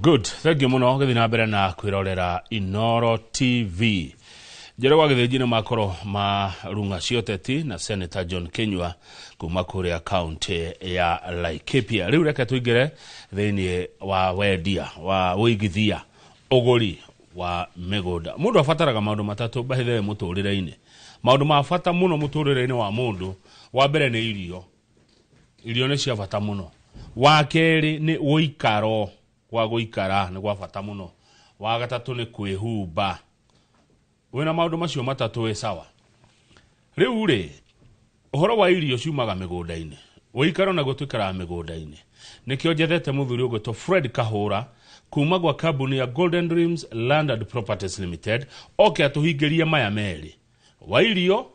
Good. Thank you muno githina mbere na kwirorera Inoro TV. Jero wa githijino makoro ma runga cioteti na Senator John Kenywa kuma kuria county ya Laikipia. Riu reke tuigire thini wa wendia wa uigithia ogori wa migunda. Mundu afataraga maundu matatu bahithe muturire-ini. Maundu mafata muno muturire-ini wa mundu wa mbere ni irio. Irio ni cia fata muno. Wa keri ni uikaro. Wa guikara ni gwa fata muno. Wa gatatu ni kwihumba. Wena maundu macio matatu we sawa. Riu ri uhoro wa irio ciumaga migunda-ini. Uikaro na gutukara migunda-ini. Nikio njethete muthuri ugwitwo Fred Kahura kuma gwa kambuni ya Golden Dreams Land and Properties Limited oke atuhingirie maya meri. Wa irio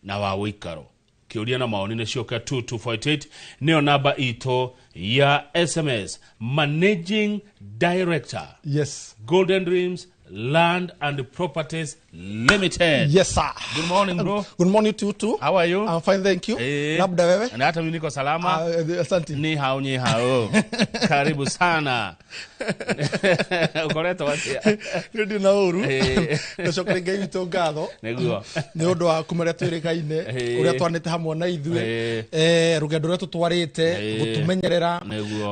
na wa uikaro. Kiuria na maoni ne cioka 2248 neo namba ito ya SMS Managing Director. Yes. Golden Dreams Land and Properties Limited. Yes, sir. Good morning, bro. Good morning to you too. How are you? I'm fine, thank you. Labda wewe? Na hata mimi niko salama. Asante. Ni hao. Karibu sana. Ukoreto watia. Ndio na uru. Nacokere ngai witũ ngatho. Niguo. Nĩ ũndũ wa kumĩra twĩrĩkaine ũrĩa twanĩte hamwe na ithuĩ. Rũgendo rũrĩa tũtwarĩte gũtũmenyerera.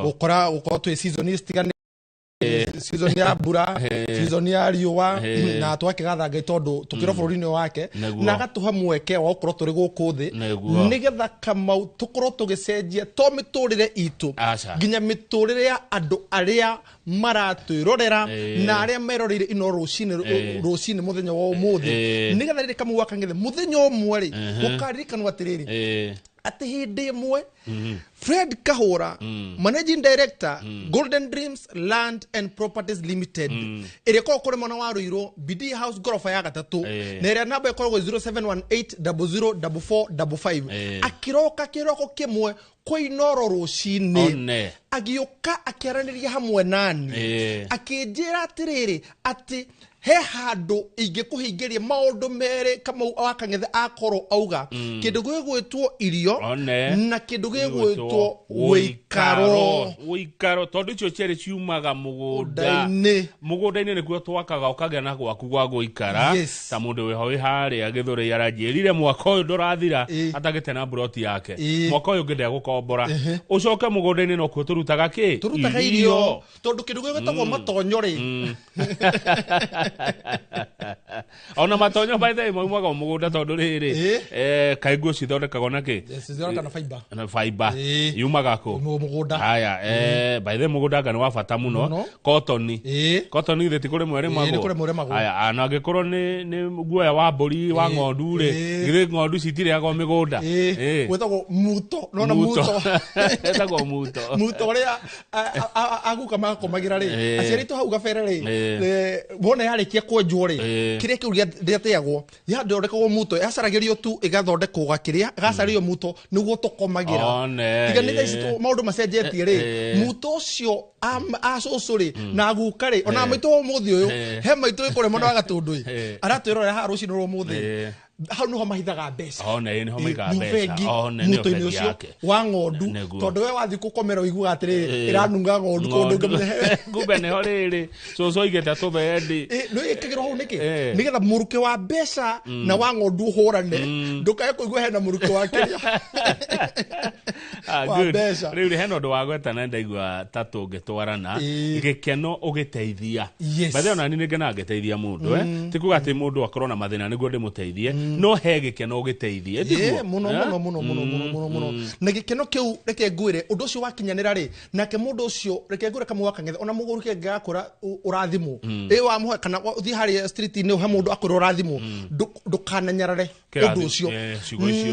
Gũkora twĩ season citigane season ya mbura, season ya riũa na twakigatha ngai tondu tukiro bũrũri-inĩ wake na agatuha mweke wa gũkorwo tũrĩ gũkũ thĩ nĩgetha Kamau tũkorwo tũgĩcenjia to mĩtũrĩre itũ nginya mĩtũrĩre ya andũ arĩa maratwĩrorera na arĩa meroreire ino rũcinĩ mũthenya wa ũmũthĩ nĩgetha rĩrĩ Kamau wakang'ethe mũthenya ũmwe rĩ gũkaririkanwo atĩrĩrĩ ati hindi imwe Fred Kahura Managing Director Golden Dreams Land and Properties Limited ĩrĩa korwo kũrĩ mwana wa Ruiru BD House gorofa ya gatatu na ĩrĩa namba ĩkoragwo 0718004455 akiroka kiroko kimwe kwa Inoro rũcinĩ agĩũka akĩaranĩria hamwe nani akĩnjĩra atĩrĩrĩ ati he handũ ingĩkũhingĩria maũndũ merĩ Kamau wakang'ethe akorwo auga kĩndũ gĩgwĩtwo irio na kĩndũ gĩgwĩtwo uikaro tondu icio cierĩ ciumaga mũgũnda-inĩ nĩkuo twakaga ũkagĩa na gwaku gwa gũikara ta mũndũ wĩho wĩ harĩa Gĩthũrĩ aranjĩrire mwaka ũyũ ndũrathira atagĩte na broti yake mwaka ũyũ ngĩndĩa gũkombora ũcoke mũgũnda-inĩ no kuo tũrutaga kĩ tũrutaga irio tondu kĩndũ gĩgwĩtagwo matonyo rĩ ona matonyo by the way maumaga mũgũnda tondu rĩrĩ kaingũ cithondekagwo na kĩ na fiber yumaga kũ mũgũnda haya by the way mũgũnda ngano wa bata mũno cotton githĩ ti kũrĩ mwere magwo haya ana angĩkorwo nĩ guoya wa mbũri wa ng'ondu rĩ githĩ ng'ondu citirĩagwo mĩgũnda gwĩtagwo muto nona muto etagwo muto ũrĩa aguka makomagĩra rĩ aciarĩtwo hau gabere rĩ wona yarĩkia kwenjwo rĩ kĩrĩa kĩu gĩateagwo yathondekagwo muto yacaragĩrio tu ĩgathondekwo gakĩrĩa gacarĩrio muto nĩguo tũkomagĩra iganĩte ici maũndũ macenjetie rĩ muto ũcio acũcũ rĩ na guka rĩ ona maitũ ũmũthĩ ũyũ he maitũ ĩkũrĩa mwena wa Gatũndũ aratwĩrorera haha rũcinĩ rwa ũmũthĩ hau nĩho mahithaga mbeca nĩho maigaga mbeca muto-inĩ ũcio wa ng'ondu tondũ we wathiĩ gũkomera ũiguaga atĩrĩrĩ ĩranunga ng'ondu kũndũ kumbe nĩho rĩrĩ cũcũ oigĩte tũthendi nĩ ĩkĩgĩrwo hau nĩkĩ nĩgetha mũrukĩ wa mbeca na wa ng'ondu ũhũrane ndũkae kũigua hena mũrukĩ wa Kenya wa mbeca rĩu rĩ hena ũndũ wa gwetana ndaigua ta tũngĩtwarana gĩkeno ũgĩteithia bathe ona ni nĩngenaga ngĩteithia mũndũ ti kuga atĩ mũndũ akorwo na mathĩna nĩguo ndĩmũteithie no he gĩkeno ũgĩteithie ndiguo mũno na gĩkeno kĩu reke ngwĩre ũndũ ũcio wakinyanĩra rĩ nake mũndũ ũcio reke ngwĩre Kamau wakang'ethe ona mũgũru kĩngĩ gakũra ũrathimwo wamũhe kana ũthiĩ harĩa street-inĩ he mũndũ akũra ũrathimwo ndũkananyarare ũndũ ũcio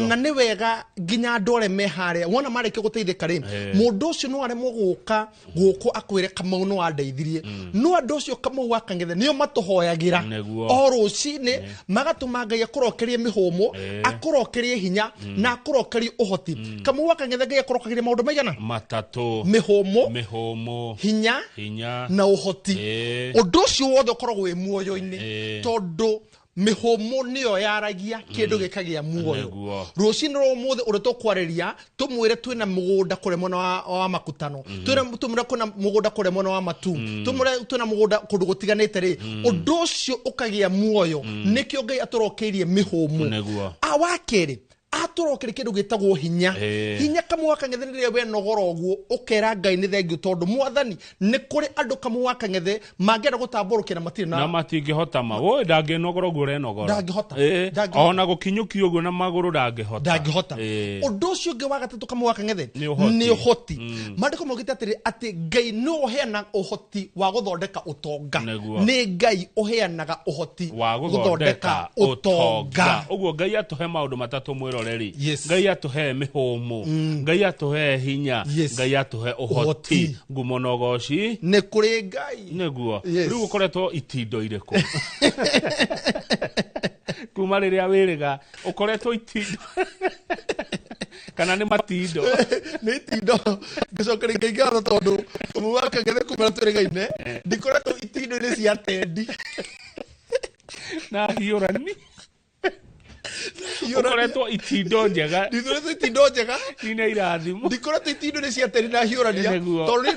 na nĩ wega nginya andũ arĩa me harĩa wona marĩkia gũteithĩka rĩ mũndũ ũcio no aremwo gũka gũkũ akwĩre Kamau no andeithirie no andũ ũcio Kamau wakang'ethe nĩo matũhoyagĩra o rũcinĩ magatũma Ngai akũrokerie mĩhũmũ akũrokerie hinya na akũrokerie ũhoti Kamau wakang'ethe Ngai akũrokagĩria maũndũ maigana matatũ mĩhũmũ hinya na ũhoti ũndũ ũcio wothe ũkoragwo wĩ muoyo-inĩ tondũ mihomo niyo yaragia kindu gikagia muoyo rucini ro muthe uri tukwareria tumwire twina mugunda kure mwana wa makutano tumwire kuna mugunda kure mwana wa matu tumwire twina mugunda kundu gutiganite ri undu ucio ukagia muoyo nikio Ngai aturokeirie mihomo awakeri aturokere kindu gitagwo hinya hinya kamwe kang'ethe we nogoro guo ukera Ngai ni thengiu tondu mwathani ni kuri andu kamwe kang'ethe mangenda gutamburukira matire na matingihota ma wo ndanginogoro guo re nogoro ndangihota ona gukinyukia uguo na maguru ndangihota undu ucio ungi wa gatatu kamwe kang'ethe ni uhoti mandiko mogite atiri ati Ngai no heana uhoti wa guthondeka utonga ni Ngai uheanaga uhoti wa guthondeka utonga uguo Ngai atuhe maundu matatu mwiro Ngai atuhe mihomo Ngai atuhe hinya Ngai atuhe uhoti ngumonogoci ne kuri Ngai neguo riu ukoretwo itindo ireko kuma riria wiriga ukoretwo itindo kana ni matindo ni itindo gicokere Ngai gatho tondu mwaka gethe kuma twirigaine ndikoretwo itindo ni cia tendi na hiorani ukoretwo itindo njega ndikoretwo itindo njega ine irathimo ndikoretwo itindo ni cia teri na hiorania tondu ni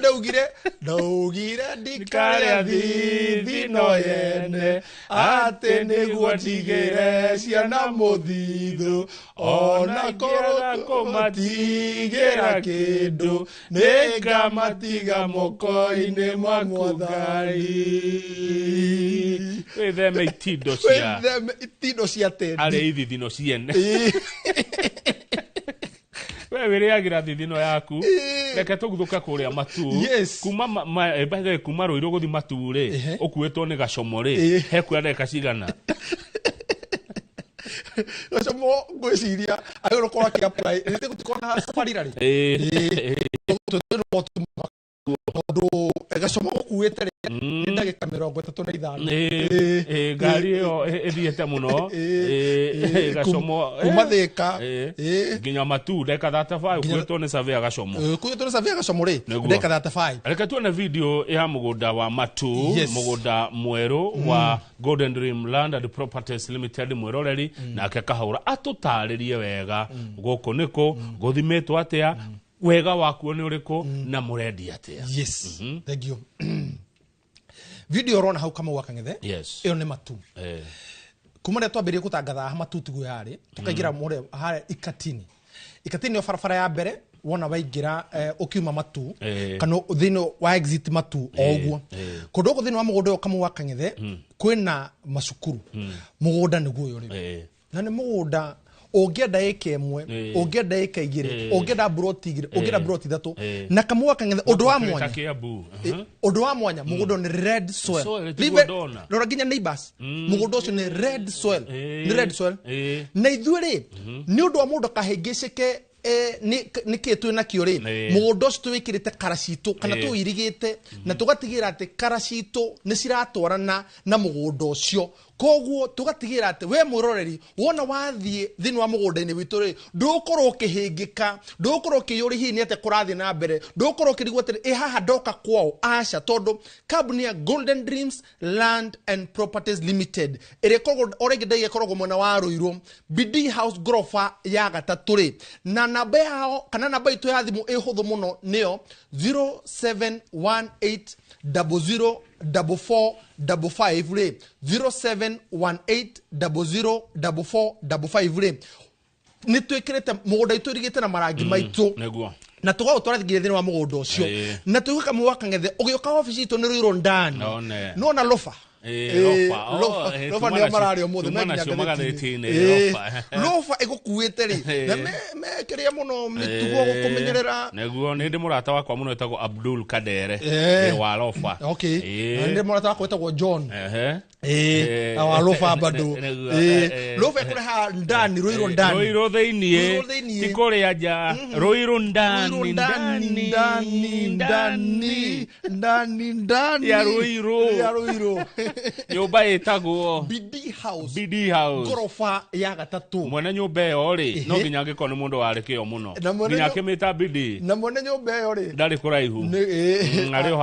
ndaugire ndikaria thithino yene ati niguo ntigire ciana muthithu ona korwo kumatigira kindu ningamatiga moko-ini mwa Ngai witheme itindo cia teri ari thithino ciene we wiriagira thithino yaku reke tuguthuka kuria matu kuma ruiru guthi matu ri ukuitwo ni gacomo ri hekuya ndeka cigana gacomo ngwiciria agiro kora ki apply rite gutikona safari rari tondu gacomo gukuite ri ndagika 35 ngari iyo ithiete muno gacomo kuma Thika nginya matu ndeka 35 kuitwo ni savia gacomo ri ndeka 35 reke tuone video ya mugunda wa matu mugunda mweru wa Golden Dream Land and Properties Limited mwiroreri nake kahaura atutaririe wega guku niko guthimetwo atia wega wakuo ni uriko na murendi atia yes thank you video rona hau kama wakang'ethe iyo ni matu kuma ria twambirie gutangatha matu tigu yari tukaigira mure hare ikatini yo farafara ya mbere wona waingira ukiuma matu kana thino wa exit matu oguo kundu ku thino wa mugunda yo kama wakang'ethe kwina macukuru mugunda niguo yo ri na ni mugunda ongenda eka imwe ongenda eka igire ongenda broti igire ongenda broti thatu na kamwa kang'ethe undu wa mwanya mugunda ni red soil rora nginya neighbors mugunda ucio ni red soil na ithuĩ ri ni undu wa mundu kahengeceke ni kitu na kiori mugunda ucio twikirite karacito kana tuirigite na tugatigira ati karacito ni ciratwarana na mugunda ucio koguo tugatigira ati we mwiroreri wona wathie thini wa mugunda-ini witu ri ndukorwo ukihingika ndukorwo ukiyuri hihi ni ate kurathi na mbere ndukorwo ukirigwo ati haha ndoka kwao aca tondu kambuni ya Golden Dreams Land and Properties Limited irekorwo oregide ikoragwo mwena wa Ruiru BD House gorofa ya gatatu ri na namba yao kana namba itu ya thimu ihuthu muno niyo 0718 004455 ri 0718 004455 ri ni twikirite mugunda itu irigite na marangi maitu na tugago twarathigira thini wa mugunda ucio na tuguka mwakang'ethe ugioka office itu ni Ruiru ndani no na lofa lofa ni amarario muthe lofa igukuite ri na mekiria muno mitugo gukumenyerera neguo ni ndi murata wakwa muno etagwo Abdul Kadere wa lofa ndi murata wakwa etagwo John wa lofa bado lofa ikureha ndani Ruiru thiini tikuria nja Ruiru ndani ya Ruiru nyumba itagwo BD House gorofa ya gatatu mwene nyumba iyo ri no nginya ngikoni mundu warikio muno nginya kimita BD na mwene nyumba iyo ri ndari kuraihu ari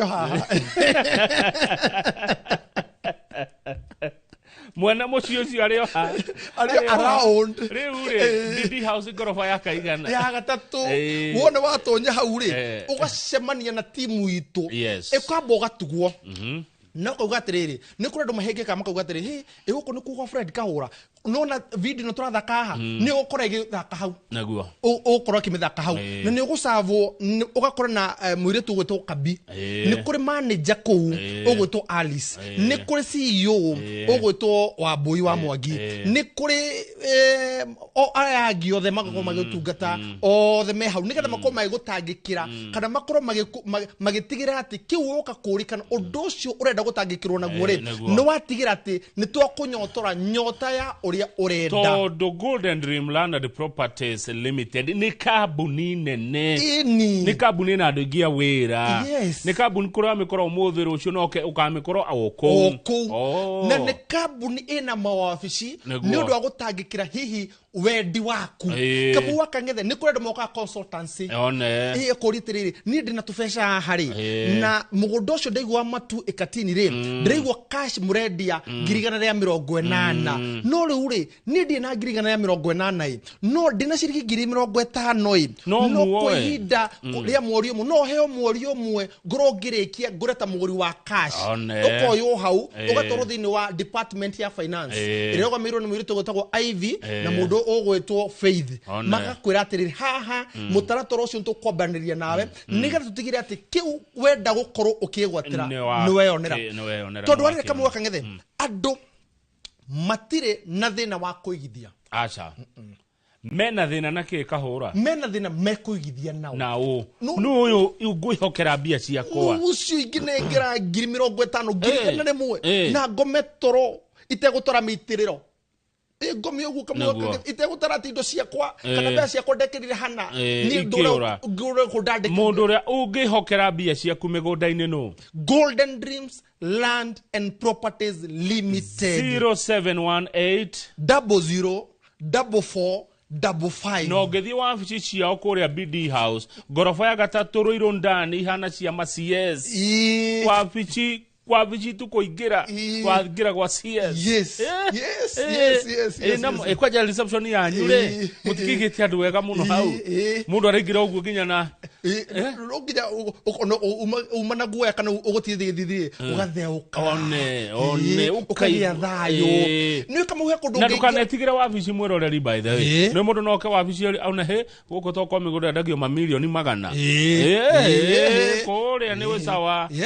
haha mwana mucio cio ari around riu BD House gorofa ya kaigana ya gatatu wona watonya hau ri ugacemania na timu itu ikamba ugatugwo no kauga atiriri ni kuri andu mahengeka makauga atiriri iguko ni kugo Fred Kahura nona video no turathaka haha ni ukora igithaka hau naguo ukora kimithaka hau na ni ugusavwo ugakora na muiritu gwetwo Kabi ni kuri manager kou ugwetwo Alice ni kuri CEO ugwetwo Wambui wa Mwangi ni kuri aya giothe magako magitungata othe me hau nigetha makoma magigutangikira kana makoro magitigira ati kiu uka kurikana undu ucio urenda gutangikirwo naguo ri ni watigira ati ni twakunyotora nyota ya uria urenda tondu Golden Dreamland and Properties Limited ni kambuni nene ni kambuni na andu ingi a wira ni kambuni kuria mikoro umuthi rucio no ukamikoro awoko na ni kambuni ina mawabici ni undu wa gutangikira hihi wendi waku kabu wakangethe ni kuri andu moka consultancy kuritiriri ni ndina tubesha hari na mugundo ucio ndaigwa matu ikatini ri ndaigwa cash murendia 180 no riu ri ni ndina 180 no ndina ciriki 50 no kuhinda ria mwori umwe no heo mwori umwe ngoro ngirikia ngureta muguri wa cash ukoyo hau ugatoro thini wa department ya finance iroga miro ni mwirito gotagwo Ivy na mundu ogwetwo Faith magakwira atiriri haha mutaratoro ucio ntukwambaniria nawe nigetha tutigire ati kiu wenda gukorwo ukigwatira ni weyonera tondu warire kamwe wakangethe andu matire na thina wa kuigithia acha mena thina na ke Kahura mena thina mekuigithia nao no uyu ngwihokera mbia ciakwa ucio inginengera 50 ngiri na mwe na ngome toro itegutora mitiriro ngomi ugu kamwe itegutara tindo ciakwa kana mbia ciakwa ndekirire hana ni ngure kudandika mundu ria ungihokera mbia ciaku migunda-ini no Golden Dreams Land and Properties Limited 0718 004455 no ngethi wabici ciao kuria BD House gorofa ya gatatu ruiru ndani ihana cia macs wabici tu kuingira kwa CS yes kwa ja reception yanyu ri mutikigite andu wega muno hau mundu araingira uguo ginya na uginya umana guoya kana ugutithithithie ugatheuka one ukagia thayo ni kamuhe kundu na dukanetigire wabici mwiroreri by the way no mundu noke wabici auna he guko to kwa migunda ndagio mamilioni magana kuria ni we sawa ni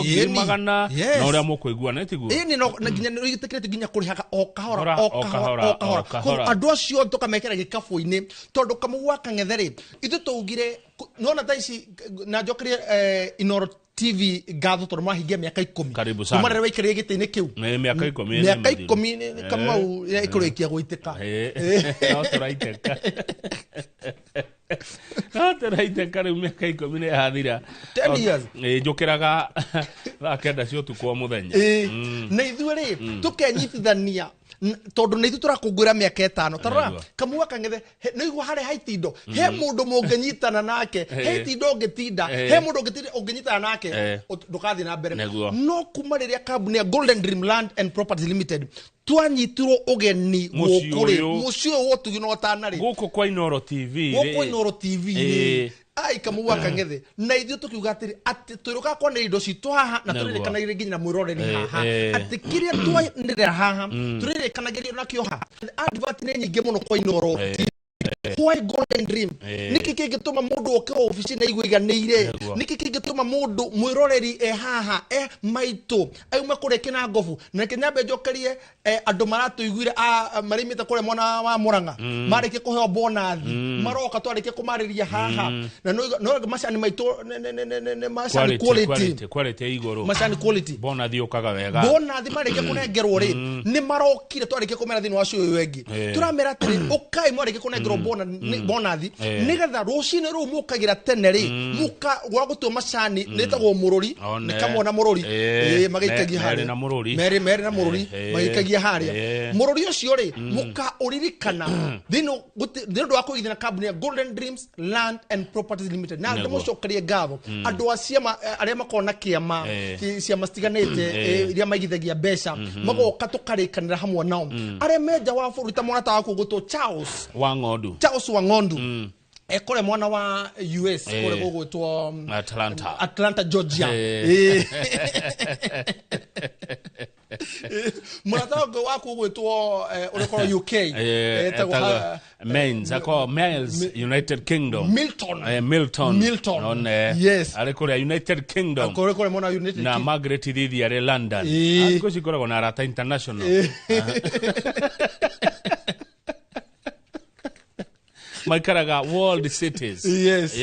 20 magana na uria mukuigua na tiguo ni no nginya nitikirete nginya kurihaga o kahora andu acio tukamekera gikafu-ini tondu kamugwa kang'etheri ithu tugire nona taici na njokerie Inoro TV gatho tondu mahingia miaka 10 kuma rero waikire gite-ini kiu miaka 10 kama ikurikia guitika no turaiteka turaiteka riu miaka 10 ni yathira 10 years njukiraga kenda cio tukwa muthenya na ithuĩ ri tukenyitithania tondu ni ithu turakungwira miaka 5 tarora kamwa kangethe no igwa hare haitindo he mundu mungenyitana nake he tindo ungitinda he mundu ungenyitana nake ndukathi na mbere no kuma riria kambuni ya Golden Dream Land and Properties Limited twanyitirwo ugeni gukuri mucio wotugino tanari guko kwa Inoro TV guko Inoro TV ai kamugwa kangethe na ithu tukiuga atiri ati turuka kwa indo citu haha na turirikana nginya mwiroreri haha ati kiria twanira haha turirikana nginya nakio haha advert ni nyingi muno kwa Inoro Why Golden Dream niki kingituma mundu oke office na igwiganiire niki kingituma mundu mwiroreri haha maito auma kurekena ngofu na kinyambe njokerie andu maratuiguire marimite kure mwana wa Muranga marike kuheo bonus maroka twarike kumariria haha na no macani maito macani quality igoro macani quality bonus ukaga wega bonus marike kunengerwo ri ni marokire twarike kumera thini wa cio wengi turamera atiri ukai marike kunengerwo bonus bona bonathi nigetha rucine ru mukagira tene ri muka gwa gutua macani nitagwo mururi nikamona mururi magikagia haria mere na mururi magikagia haria mururi ucio ri muka uririkana thino ndu akuithina company ya Golden Dreams Land and Properties Limited na ndo mucokerie ngatho andu acia aria makona kiama cia mastiganete iria maigithagia mbeca magoka tukarikanira hamwe nao aria meja wa furuta mwana ta gutwo Charles Wangondu ekore mwana wa US kore gugwitwo Atlanta Georgia mwana wa gugwitwo urikoro UK Males United Kingdom Milton yes arikore United Kingdom kore mwana United na Margaret Thidi are London ariko sikora na Rata International Maikaraga world cities yes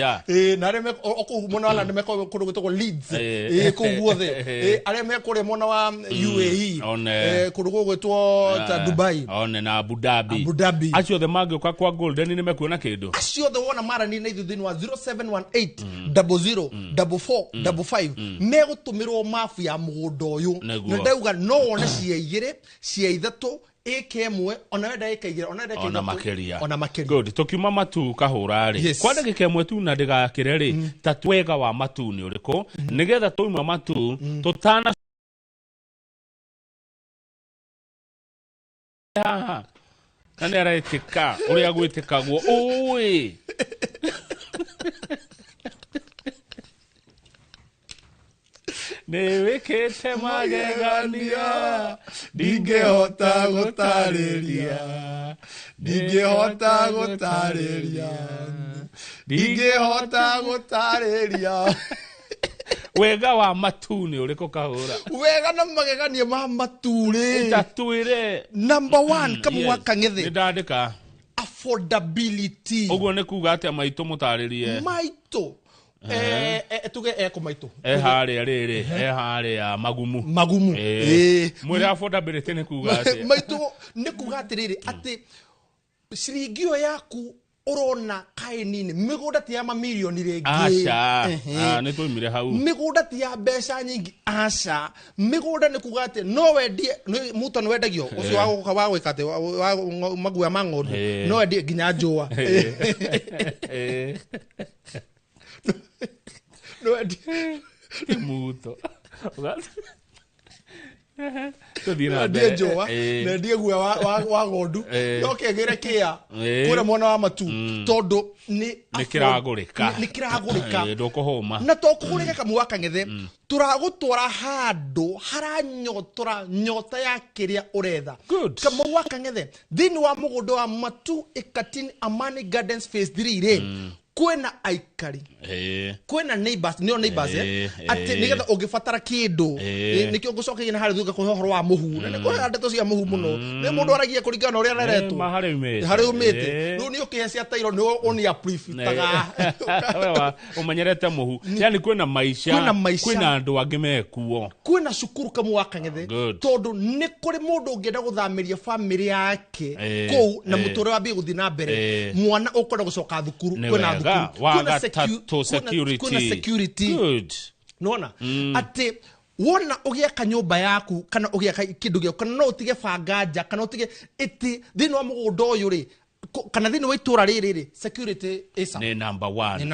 na reme oku mona wala ndeme ko kuruguto Leeds ko guothe areme kore mona wa UAE kuruguto ta Dubai na Abu Dhabi acio the mage kwa Golden ni mekuona kindu acio the wona mara ni thini wa 0718 004455 megutumirwo mafu ya mugundo uyu ndauga no wona cia igire cia ithatu ekemwe ona wenda ekaigira ona makeria good tokiuma matu kahura ri kwanda gikemwe tu na ndigakire ri ta twega wa matu ni uriko nigetha toima matu tutana nani araitika uri agwitikagwo oi Newekete magegania Ningehota gutariria wega wa matuni uriko kahura wega na magegania ma maturi tatwire number 1 kama wakangethe ndandika affordability ogwo ne kuga ati maito mutaririe maito tuge kumaito haria riri haria magumu mwere affordability ne kuga ati maito ne kuga ati riri ati sirigio yaku urona kainini migunda ti ya mamilioni rengi acha ne toimire hau migunda ti ya mbeca nyingi acha migunda ne kuga ati no wendie muto no wendagio ucio wa gwikate magua mangondo no wendie ginya njua no wendie muto tudira de joa na die gua wa gondu no kegere kia kure mwana wa matu todo ni kiragurika ndokohoma na tokugurika kamu kangethe turagutwara hando haranyotora nyota ya kiria uretha kamu kangethe thini wa mugundo wa matu ikatin Amani Gardens phase 3 re kwena aikari kwena neighbors ati nigetha ungifatara kindu nikio ngucokeria hari thuka kuhoro wa muhu na ko ndeto cia muhu muno ni mundu aragia kuringana uria areretwo hari umite ru ni ukihecia tairo ni oni aprifitaga wewe umenyerete muhu yani kwena maisha kwena andu angi mekuo kwena cukuru kamu wakangethe tondu ni kuri mundu ungienda guthamiria family yake kou na mutore wa bi guthi na mbere mwana ukwenda gucoka thukuru kwena kuna security good nona ati wona ugiaka nyumba yaku kana ugiaka kindu gyo kana no utige bangaja kana utige iti thini wa mugundo uyu ri kana thini wa itura riri security is ni number 1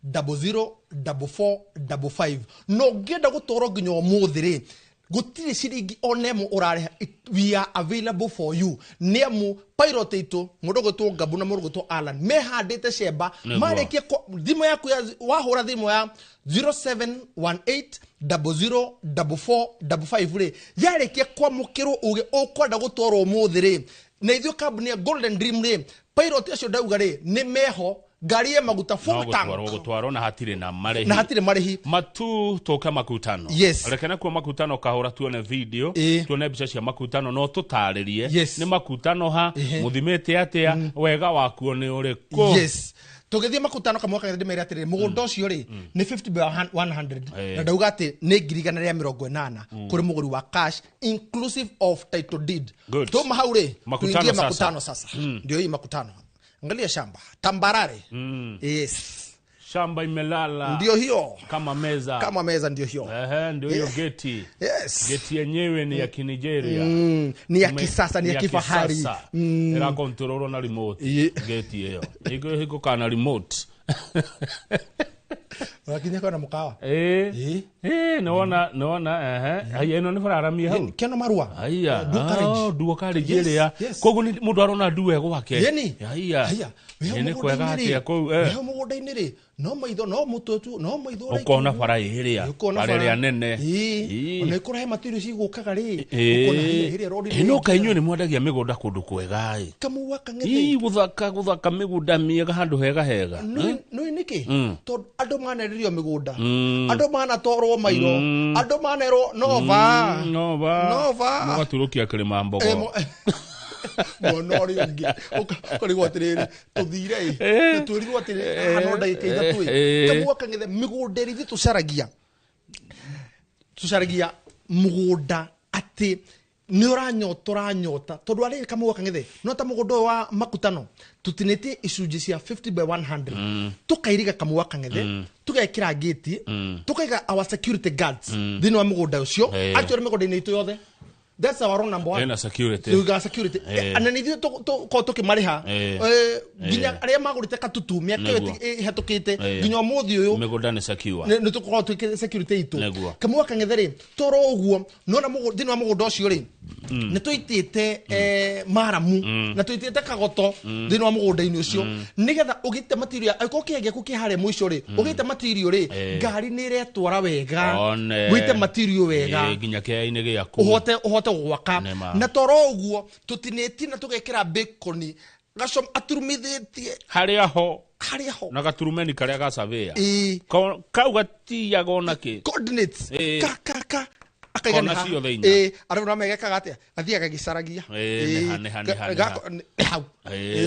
0718004455 no ngenda gutoro nginya umuthi ri gutire ciringi onemo urareha we are available for you nemu pilot ito mudogo to Gabu na mudogo to Alan mehandite sheba mareke thimo yaku wahura thimo ya 0718004455 re yareke kwa mukiro uge okwenda gutwara umuthi ri na ithio company ya Golden Dream re pilot acio ndauga ri ni meho ngari ya maguta full tank gutwaro na hatire marehi matu toka makutano rekena kwa makutano kahora tuone video tuone bica cia makutano no tutaririe ni makutano ha muthimete atia wega wakuo ni uriko tugithie makutano kamwe ka ndimera atiri mugundo ucio ri ni 50 by 100 na ndauga ati ni ngirigana ria 80 kuri muguri wa cash inclusive of title deed to mahau ri tuingie makutano sasa ndio hii makutano angalia shamba tambarare yes shamba imelala ndio hiyo kama meza ndio hiyo ndio hiyo geti geti yenyewe ni ya Kinigeria ni ya kisasa ni ya kifahari era control na remote geti hiyo iko kana remote lakini kana mkawa naona haya ino ni fararamia hau kena marua haya duo Karigeria kogu ni mundu arona duwe gwake haya ni kwega atia ko mugudaini ri no maitho no mututu no maitho ukona fara iria fara nene ona ikura he material cigukaga ri ukona iria rodi ino kainyu ni mwendagia migunda kundu kwega kamuwa kangethe guthaka migunda miega handu hega no niki to andu maneririo migunda andu manatorwo mairo andu manero nova mugaturukia kirima mbogo monori ungi ukarigwo atiriri tuthire turirwo atiriri hano ndagika ithatu kamuwa kangethe migunda ri tucaragia mugunda ati ni uranyota tondu ari kamuwa kangethe no ta mugunda wa makutano tutinete icunji cia 50 by 100 tukairiga kamuwa kangethe tugekira gate tukaiga our security guards thini wa mugunda ucio actually migunda ni itu yothe. That's our own number one. Ena security. You got security. Ananithio to kimariha. Ginya aria magurite katutu miaka yote hetukite ginya muthi uyu migunda ni secure. Ni tuko twike security itu. Kamwa kangethere toro uguo nona thini wa mugunda ucio ri. Ni tuitite maramu na tuitite kagoto thini wa mugunda-ini ucio nigetha ugite material ako kiage kukihare mwisho ri ugite material ri ngari ni retwara wega wite material wega ginya kia-ini giaku uhote gwaka na toro uguo tutineti na tugekira bacon gacom aturumithitie haria ho na gaturumeni karia gacavia kau gatiaga onaki coordinates ka kona cio theinya arona megeka gatia gathiaga gicaragia hau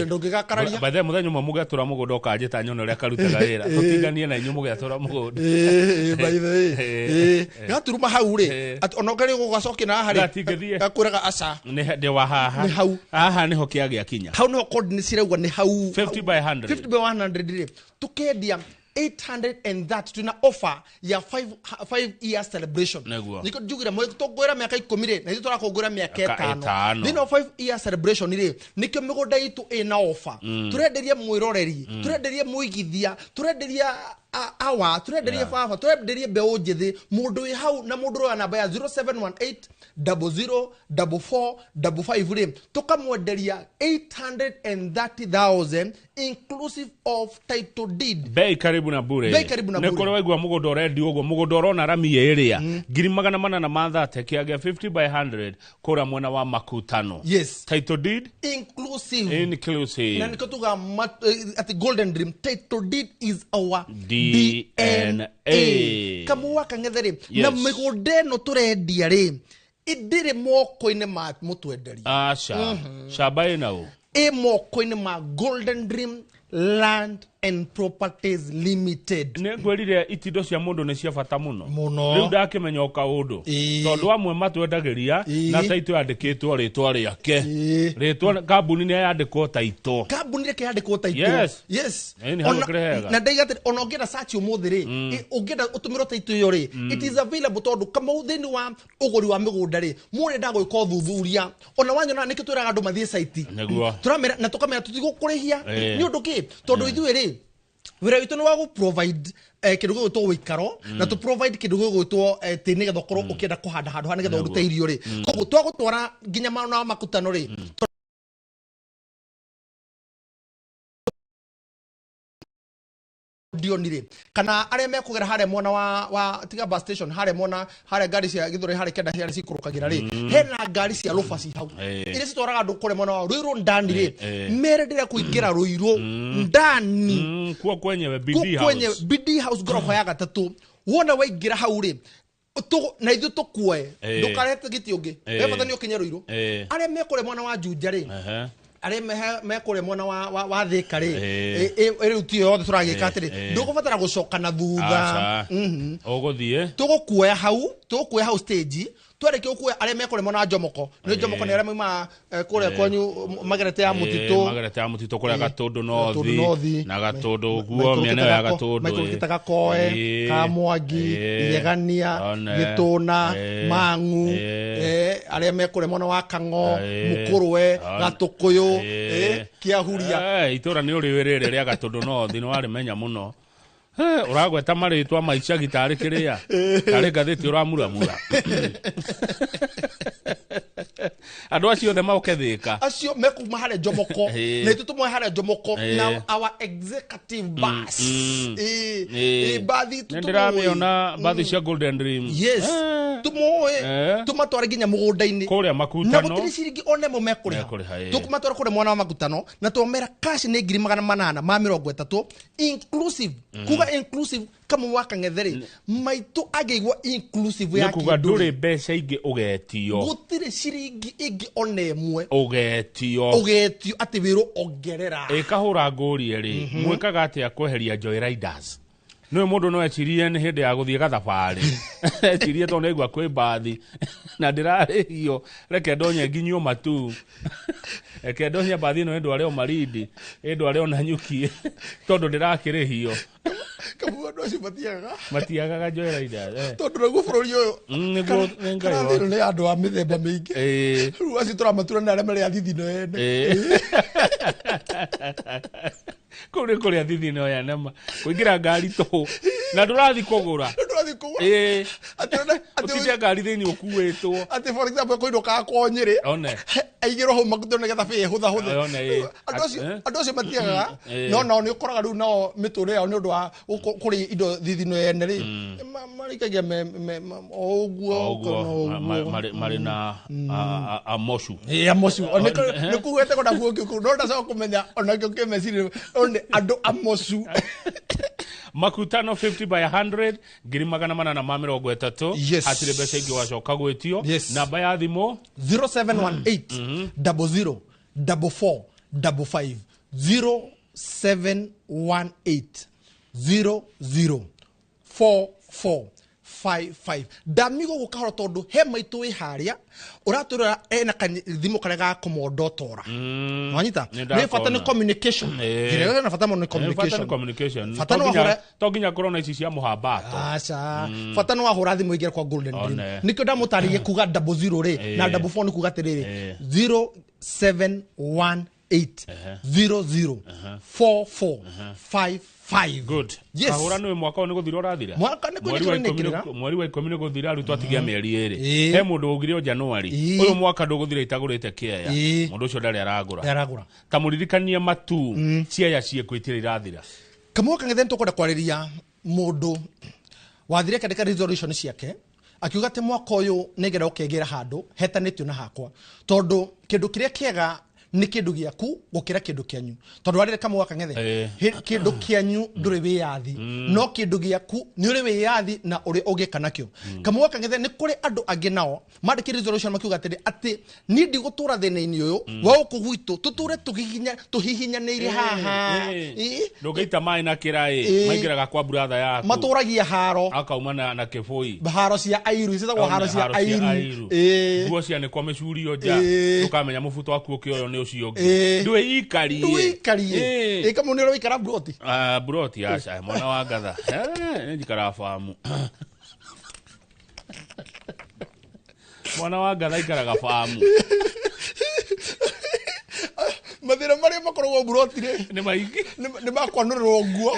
ndungigakararia by the muthenyo mugetura mugunda ukanjita nyone ria karutaga wira tutinganie na inyu mugetura mugunda by the gaturuma hau ri onogari gugacokia na hari gakuraga aca ni wa haha niho kiagia kinya hau no coordinates cirauga ni hau 50 by 100 ri tukendia 800 and that tuna offer ya 5 year celebration niko jugira mwe tugwira miaka 10 ri na itura kugwira miaka 5 thino 5 year celebration ri nikyo migunda itu ina offer turenderia mwiroreri turenderia muigithia turenderia awa turenderia baba turenderia beo njithi mundu wi hau na mundu ro namba ya 0718 004455 ri tukamwenderia 830,000 inclusive of title deed bei karibu na bure ne kore waigwa mugunda urendi ugo mugunda urona rami iria ngiri 800 mathate kiagia 50 by 100 kura mwena wa makutano yes title deed inclusive na nikotuga at golden dream title deed is our DNA kamuwa kangethere na migunda no turendia ri idire moko-ini ma mutwenderi shamba inao moko-ini ma golden dream land and properties limited ne ngwerire itindo cia mundu ne cia bata muno riu ndakimenya kaundu tondu amwe matwendagiria na taito yandikitwo ritwa riake ritwa kambuni ne yandikwo taito yes na ndaigate ona ngeda search umuthiri ungeda utumiro taito yo ri it is available tondu kama uthini wa uguri wa migunda ri mure ndagwika uthuthuria ona wanyona nikitwiraga andu mathie site turamera na tukamera tutigukурihia ni undu ki tondu ithuĩ ri wira witu ni wa gu provide kindu gwitwo wikaro na tu provide kindu gwitwo tini getha korwo ukienda kuhanda handu hane getha urute irio ri koguo twagutwara nginya na makutano ri dionire kana aria mekugera hare mona wa tiga bus station hare mona hare gari cia githore hare kenda cia cikurukagira ri hena gari cia lofasi hau ire citwaraga andu kure mona wa ruiro ndani ri mere ndire kuingira ruiro ndani kwa kwenye BD house gorofa ya gatatu wona waingira hau ri na ithu tukue ndukarete giti ungi bata ni ukinye ruiro aria mekure mona wa Junja ri are me kore mwana wa thika ri eri tio yothe turagika atiri ndugubatara gucoka na thutha uguthie tugukuoya hau stage twareke ukuoya are me kore mwana wa Njomoko ni Njomoko ni are maima kore kwanyu magerete ya mutito kore Gatundu nothi na Gatundu guo miena ya Gatundu maikukitaga Koe Kamwangi Yegania Gituna Mangu are me kore mwana wa Kango Mukurwe Gatukuyu Kiahuria itura ni uri wirire ria Gatundu nothi no ari menya muno uragweta maritwa maica gitari kiria kari gathiti uramuramura andu acio the maukethika acio mekuma hare Njomoko na itutumwe hare Njomoko na our executive bus bathi ndirameona bathi cia Golden Dream yes tumoe tumatware ginya mugunda-ini kuria makutano na gutiri ciringi one mo mekuriha tukumatwara kure mwana wa makutano na twomera cash ni 830 inclusive kuga inclusive kama waka ngetheri maitu ageigwa inclusive ya kuga nduri mbeca ingi ugetio gutire ciringi ingi one emwe ugetio ati wiru ongerera ikahura nguri ri mwikaga atia kweheria Joy Riders no mundu no echirie ni hindi ya guthie gathabari echirie to negwa kwi bathi na ndirarihio reke ndonye nginyo matu reke ndonye bathi no endo areo maridi endo areo na nyuki tondu ndirakirihio kamu andu acio matiagaga Joy Riders tondu naguo bururi uyu niguo ngai ni andu a mithemba mingi riu acio turamatura na aria mari athithino ene kuri athithino ya nema kuingira ngari to na ndurathi kugura ati ngari thini ukuwitwo ati for example koidoka konyire one aigiro ho makutone getha fe hutha andu acio matiagaga no ni ukoraga riu no miture yao ni undu wa kuri indo thithino ene ri marikagia oguo mari na amoshu amoshu ni kugwete kona guo no ndacoka kumenya ona kyo kemeciri onde andu amoshu makutano 50 by 100 830 atire mbeca ingi wacoka gwitio namba ya thimu 0718 00 44 55 0718 00 44 55 damigo gukahora tondu he maitu wi haria uraturira ena thimu kare ga komodotora wanyita ni fata ni communication girega na fata mo ni communication fata no hora to ginya corona ici cia muhambato acha fata no hora thimu igere kwa Golden Dream nikyo ndamutariye kuga 00 ri na 44 ni kuga tiriri 0718 00 44 55 good yes ahora no mwaka ni guthira urathira mwaka ni kuthira mweri wa 10 ni guthira ru twatigia mieri eri he mundu ugire January uyu mwaka nduguthira itagurite kiaya mundu ucio ndari aragura tamuririkania matu ciaya ciekwitira irathira kamuka ngethe ntukwenda kwariria mundu wathire kadeka resolution ciake akiuga te mwaka uyu negera ukegera handu hetanitio na hakwa tondu kindu kiria kiega ni kindu giaku gukira kindu kianyu tondu arire kama waka ngethe kindu kianyu nduri wiyathi no kindu giaku ni uri wiyathi na uri ugika nakyo kama waka ngethe ni kuri andu angi nao mandiki resolution makiuga ati ni ndi gutura thina-ini uyu wa ukugwitu tuture tuhihinyanire haha ndugeita mai na kirai maingiraga kwa brother yaku maturagia haro akauma na kibui haro cia airu citagwo haro cia airu guo cia ni kwa mecurio nja ukamenya mubuto waku ukioyo ni ucio ngi ndwe ikarie kama unero ikara broti broti acha mwana wa ngatha njikara famu mwana wa ngatha ikaraga famu mathira maria makoragwo broti ri ni maiki ni makwanurwo nguo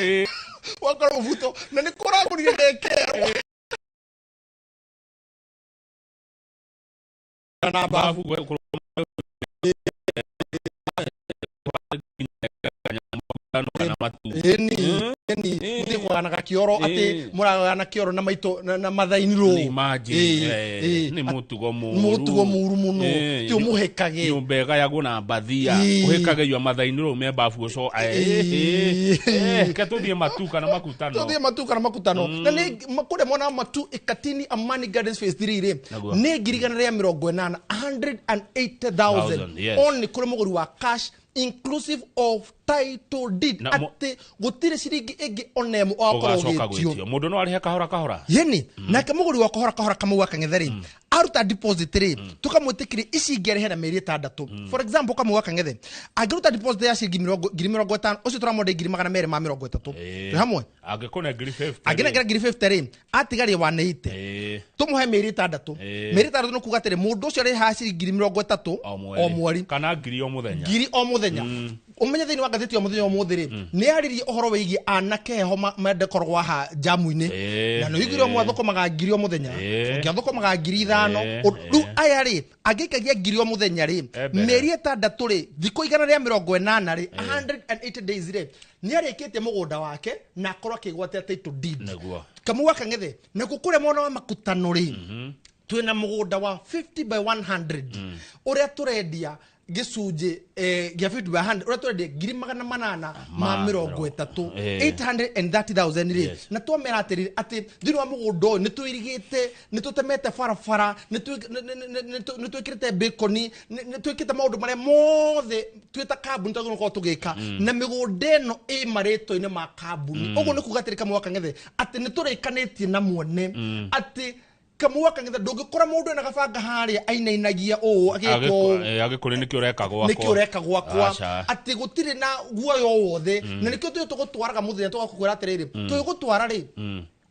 wakorwo mubuto na ni kuragurire ndekero na babu muraganaga kioro ati muragana kioro na maito na mathainiro ni mutugo muru muno ti umuhekage nyumbega yaguna bathia uhekage ywa mathainiro membafu so katuthie matuka na makutano na ni kure mona matu ikatini Amani Gardens phase 3 ni girigana ria 180,000 only kure muguri wa cash inclusive of title deed ate gutire ciringi ege onemo akorogitio mundu no ari kahora yeni na kamuguri wa kahora kamu wa kangetheri aruta deposit ri tukamwitikire ici ngerehe na meri 6 for example kamu wa kangethe agiruta deposit ya ciringi 50,000 ucio turamode 230 hamwe agikone ngiri 50 agina ngiri 50 ri atigari wa neite tumuhe meri 6 no kugatire mundu ucio ri ha ciringi 30 o mweri kana ngiri o muthenya umenya thini wa gatheti o muthenya umuthiri ni aririe ohoro wigi anake ho mende korwa ha jamu-ini na no igiro mwathoko magangiri o muthenya ngiathoko magangiri 5 ru ayari agikagia ngiri o muthenya ri meri 6 ri thiko igana ria 80 ri 180 days ri ni arikite mugunda wake na korwa kigwate title deed kamuwa kangethe na kukure mwana wa makutano ri twina mugunda wa 50 by 100 uria turendia gisuje gya 50 by 100 uratore ngiri 830 830,000 ri na twamera atiri ati thini wa mugundo ni tuirigite ni tutemete farafara ni twikirite baconi ni twikite maundu mare mothe twita kambuni twago tugika na migundo no mareto ine ma kambuni uguo ni kugatiri kamwe kangethe ati ni turikanitie na muone ati kamuwa kangetha ndungikora mundu na gabanga haria ainainagia agikuri nikio reka gwakwa ati gutire na guoyo wothe na nikio tugutwaraga muthenya tugakukwira atiriri tugutwara ri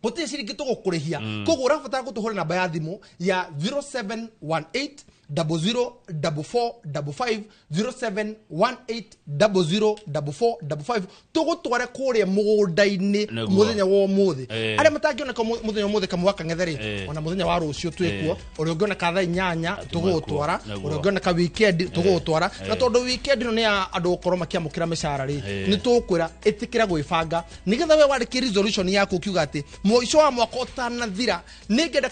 gutire ciringi tugukurihia koguo urabatara gutuhura namba ya thimu ya 0718 004455 0718004455 tugutware kuria mugunda-ini muthenya wa muthi aria matangioneka muthenya wa muthi kamwa kangetheri ona muthenya wa rucio twikuo uri ungioneka thaa 8 tugutwara uri ungioneka weekend tugutwara na tondu weekend no ni andu gukorwo makiamukira mishara ri ni tukwira itikira gwibanga nigetha we wari resolution yaku kiuga ati moico wa mwaka utanathira ningenda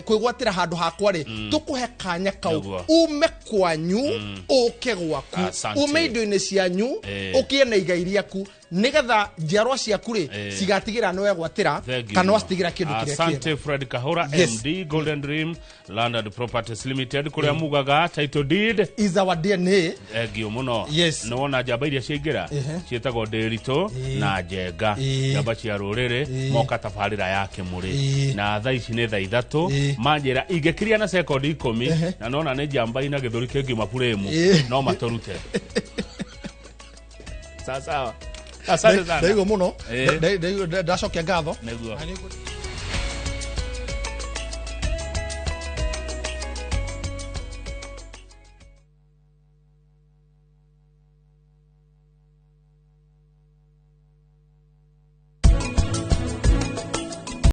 kwigwatira handu hakwa ri tukuhe kanya kau ume kwanyu uke gwaku ume indo-ini cianyu ukie na igai riaku nigetha njiarwa ciaku ri cigatigira no egwatira kana watigira kindu kiria asante Fred Kahora MD Golden Dream Land and Properties Limited kuria mugaga title deed is our DNA egio muno no wona jamba iria ciingira cietagwo Derito na Njenga jamba cia ruriri moka tabarira yake muri na thaa ici ni thaa 3 manjira ingekiria na second 10 na nona ni jamba ina githuri kingi mapuremu no matorute sawa asante sana. Ndaigo muno. Ndacokia ngatho. Neguo.